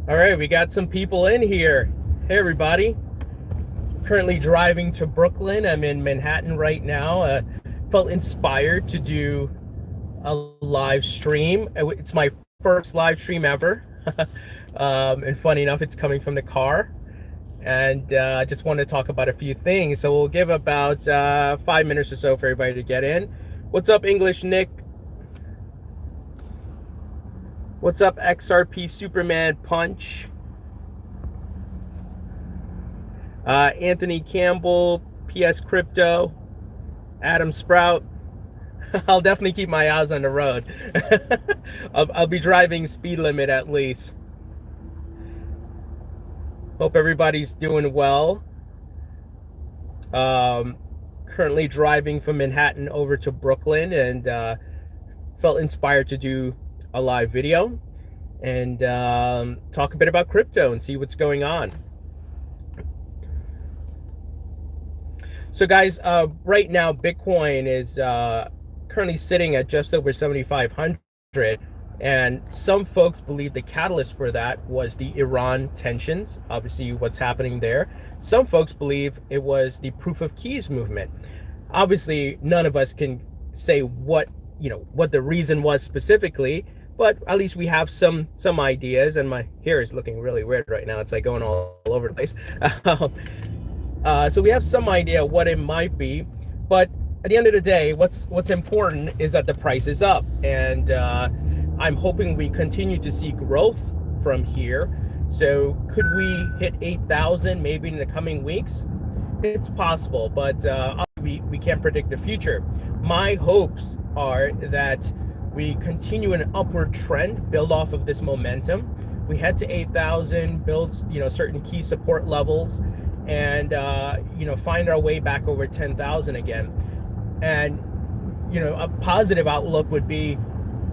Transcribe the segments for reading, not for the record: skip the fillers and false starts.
All right, we got some people in here. Hey, everybody. Currently driving to Brooklyn. I'm in Manhattan right now. Felt inspired to do a live stream. It's my first live stream ever. And funny enough, it's coming from the car. And I just want to talk about a few things. So we'll give about 5 minutes or so for everybody to get in. What's up, English Nick? What's up, XRP Superman Punch? Anthony Campbell, PS Crypto, Adam Sprout. I'll definitely keep my eyes on the road. I'll be driving speed limit at least. Hope everybody's doing well. Currently driving from Manhattan over to Brooklyn, and felt inspired to do a live video and talk a bit about crypto and see what's going on. So guys, right now Bitcoin is currently sitting at just over 7,500, and some folks believe the catalyst for that was the Iran tensions, obviously what's happening there. Some folks believe it was the proof of keys movement. Obviously none of us can say what the reason was specifically, but at least we have some ideas. And my hair is looking really weird right now, it's like going all over the place. So we have some idea what it might be, but at the end of the day, what's important is that the price is up, and I'm hoping we continue to see growth from here. So could we hit 8,000 maybe in the coming weeks? It's possible, but we can't predict the future. My hopes are that we continue an upward trend, build off of this momentum. We head to 8,000, build certain key support levels, and find our way back over 10,000 again. And a positive outlook would be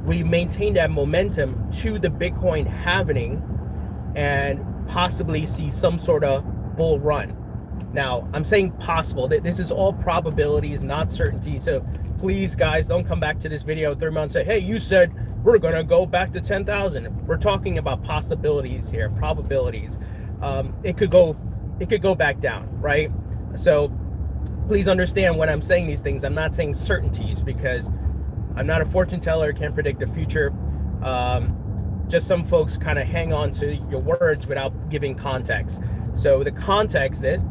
we maintain that momentum to the Bitcoin halving and possibly see some sort of bull run. Now, I'm saying possible. This is all probabilities, not certainty. So please, guys, don't come back to this video 3 months and say, hey, you said we're gonna go back to 10,000. We're talking about possibilities here, probabilities. It could go back down, right? So please understand when I'm saying these things, I'm not saying certainties, because I'm not a fortune teller, can't predict the future. Just some folks kind of hang on to your words without giving context. So the context is,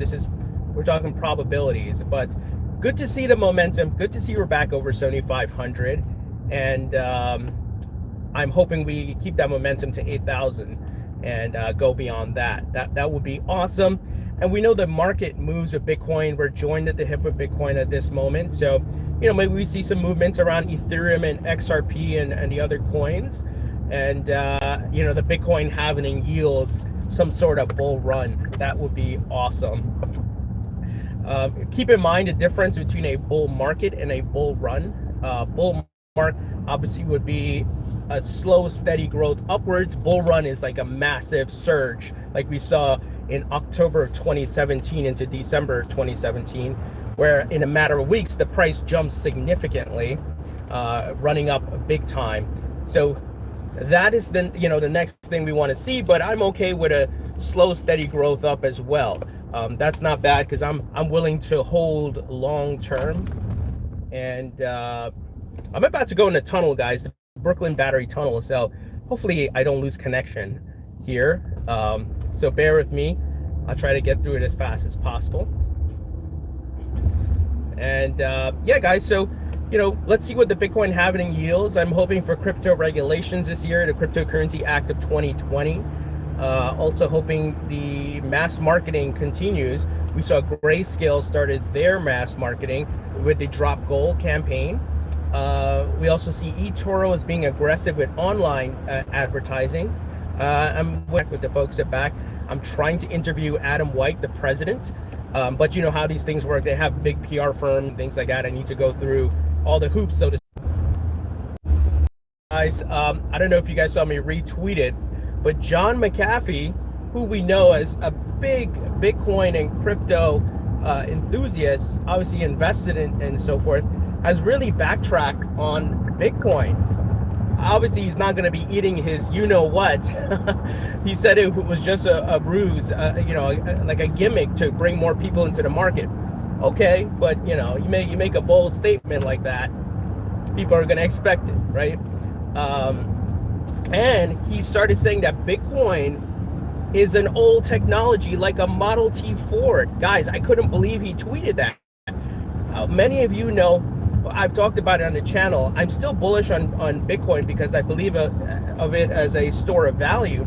we're talking probabilities, but good to see the momentum, good to see we're back over 7,500, and I'm hoping we keep that momentum to 8,000 and go beyond that. That would be awesome. And we know the market moves with Bitcoin. We're joined at the hip with Bitcoin at this moment. So, maybe we see some movements around Ethereum and XRP and the other coins. And, the Bitcoin halving yields some sort of bull run. That would be awesome. Keep in mind the difference between a bull market and a bull run. Bull market obviously would be a slow, steady growth upwards. Bull run is like a massive surge, like we saw in October of 2017 into December 2017, where in a matter of weeks the price jumps significantly, running up big time. So that is the next thing we want to see. But I'm okay with a slow, steady growth up as well. That's not bad, because I'm willing to hold long term. And I'm about to go in the tunnel, guys, the Brooklyn Battery Tunnel. So hopefully I don't lose connection here. So bear with me. I'll try to get through it as fast as possible. And yeah, guys, so let's see what the Bitcoin halving yields. I'm hoping for crypto regulations this year, the Cryptocurrency Act of 2020. Also hoping the mass marketing continues. We saw Grayscale started their mass marketing with the Drop Gold campaign. We also see eToro as being aggressive with online advertising. I'm with the folks at Back. I'm trying to interview Adam White, the president, but you know how these things work. They have big PR firm, things like that. I need to go through all the hoops, so to speak. Guys, I don't know if you guys saw me retweet it, but John McAfee, who we know as a big Bitcoin and crypto enthusiast, obviously invested in and so forth, has really backtracked on Bitcoin. obviously he's not going to be eating his you know what. He said it was just a ruse, like a gimmick to bring more people into the market. Okay, but you make a bold statement like that, people are going to expect it, right? And he started saying that Bitcoin is an old technology like a Model T Ford. Guys, I couldn't believe he tweeted that. Many of you know, I've talked about it on the channel. I'm still bullish on Bitcoin because I believe of it as a store of value.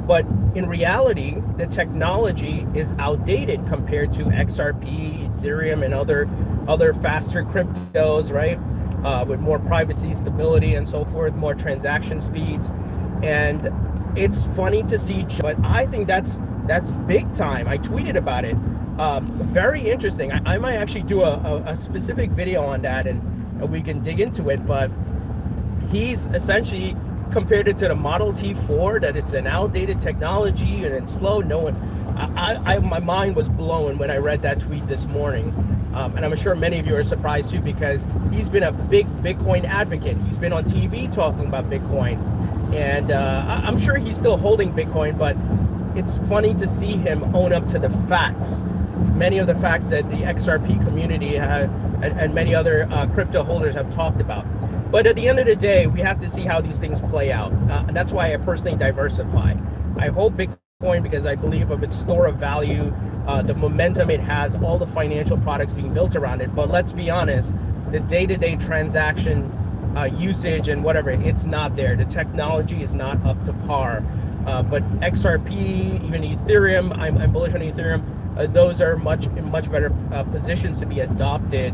But in reality, the technology is outdated compared to XRP, Ethereum, and other faster cryptos, right? With more privacy, stability, and so forth, more transaction speeds. And it's funny to see, but I think that's big time. I tweeted about it. Very interesting. I might actually do a specific video on that, and we can dig into it. But he's essentially compared it to the Model T Ford, that it's an outdated technology and it's slow. No one, my mind was blown when I read that tweet this morning. And I'm sure many of you are surprised too, because he's been a big Bitcoin advocate. He's been on TV talking about Bitcoin, and I'm sure he's still holding Bitcoin, but it's funny to see him own up to the facts. Many of the facts that the XRP community and many other crypto holders have talked about. But at the end of the day, we have to see how these things play out. And that's why I personally diversify. I hold Bitcoin because I believe of its store of value, the momentum it has, all the financial products being built around it. But let's be honest, the day-to-day transaction usage and whatever, it's not there. The technology is not up to par. But XRP, even Ethereum, I'm bullish on Ethereum. Those are much better positions to be adopted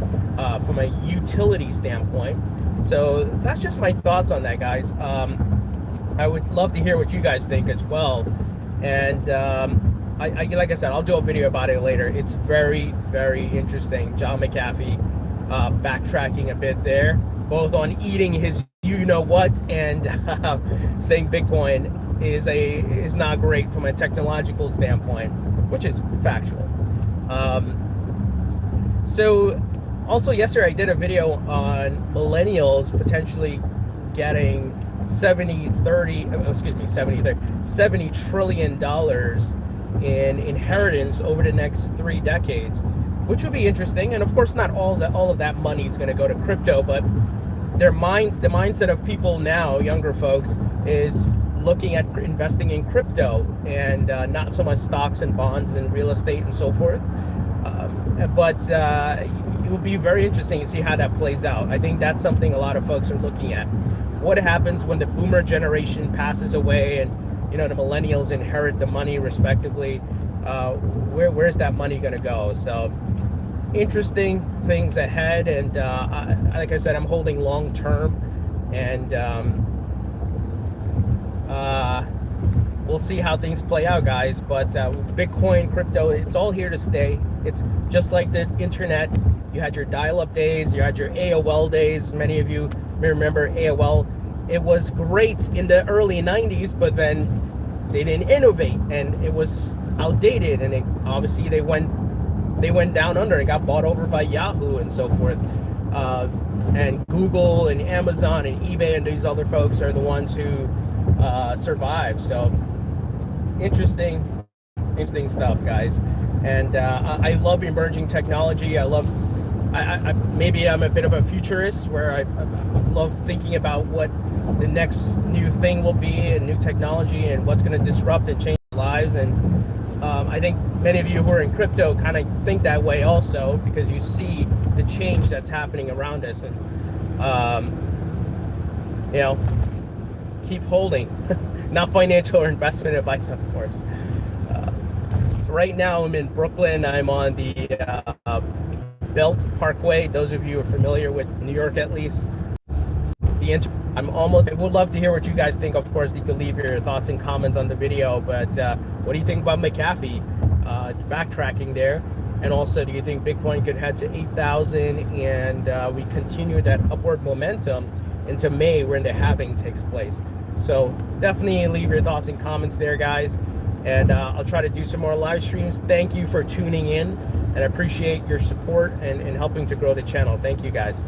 from a utility standpoint. So that's just my thoughts on that, guys. I would love to hear what you guys think as well. And like I said, I'll do a video about it later. It's very, very interesting. John McAfee backtracking a bit there, both on eating his you-know-what and saying Bitcoin is not great from a technological standpoint, which is factual. So also yesterday I did a video on millennials potentially getting $70 trillion in inheritance over the next 3 decades, which would be interesting. And of course, not all of that money is going to go to crypto, but the mindset of people now, younger folks, is looking at investing in crypto and not so much stocks and bonds and real estate and so forth. But it will be very interesting to see how that plays out. I think that's something a lot of folks are looking at. What happens when the boomer generation passes away and the millennials inherit the money respectively? Where's that money going to go? So interesting things ahead. And like I said, I'm holding long term, and we'll see how things play out, guys. But Bitcoin, crypto, it's all here to stay. It's just like the internet. You had your dial-up days, you had your AOL days. Many of you may remember AOL. It was great in the early 90s, but then they didn't innovate and it was outdated, and obviously they went down under and got bought over by Yahoo and so forth. And Google and Amazon and eBay and these other folks are the ones who survive. So interesting stuff, guys. And I love emerging technology. Maybe I'm a bit of a futurist, where I love thinking about what the next new thing will be, and new technology, and what's going to disrupt and change lives. And I think many of you who are in crypto kind of think that way also, because you see the change that's happening around us. And keep holding. Not financial or investment advice, of course. Right now I'm in Brooklyn. I'm on the Belt Parkway. Those of you who are familiar with New York, at least. I would love to hear what you guys think. Of course, you can leave your thoughts and comments on the video, but what do you think about McAfee backtracking there? And also, do you think Bitcoin could head to 8,000 and we continue that upward momentum into May, when the halving takes place? So definitely leave your thoughts and comments there, guys. And I'll try to do some more live streams. Thank you for tuning in, and I appreciate your support and helping to grow the channel. Thank you, guys.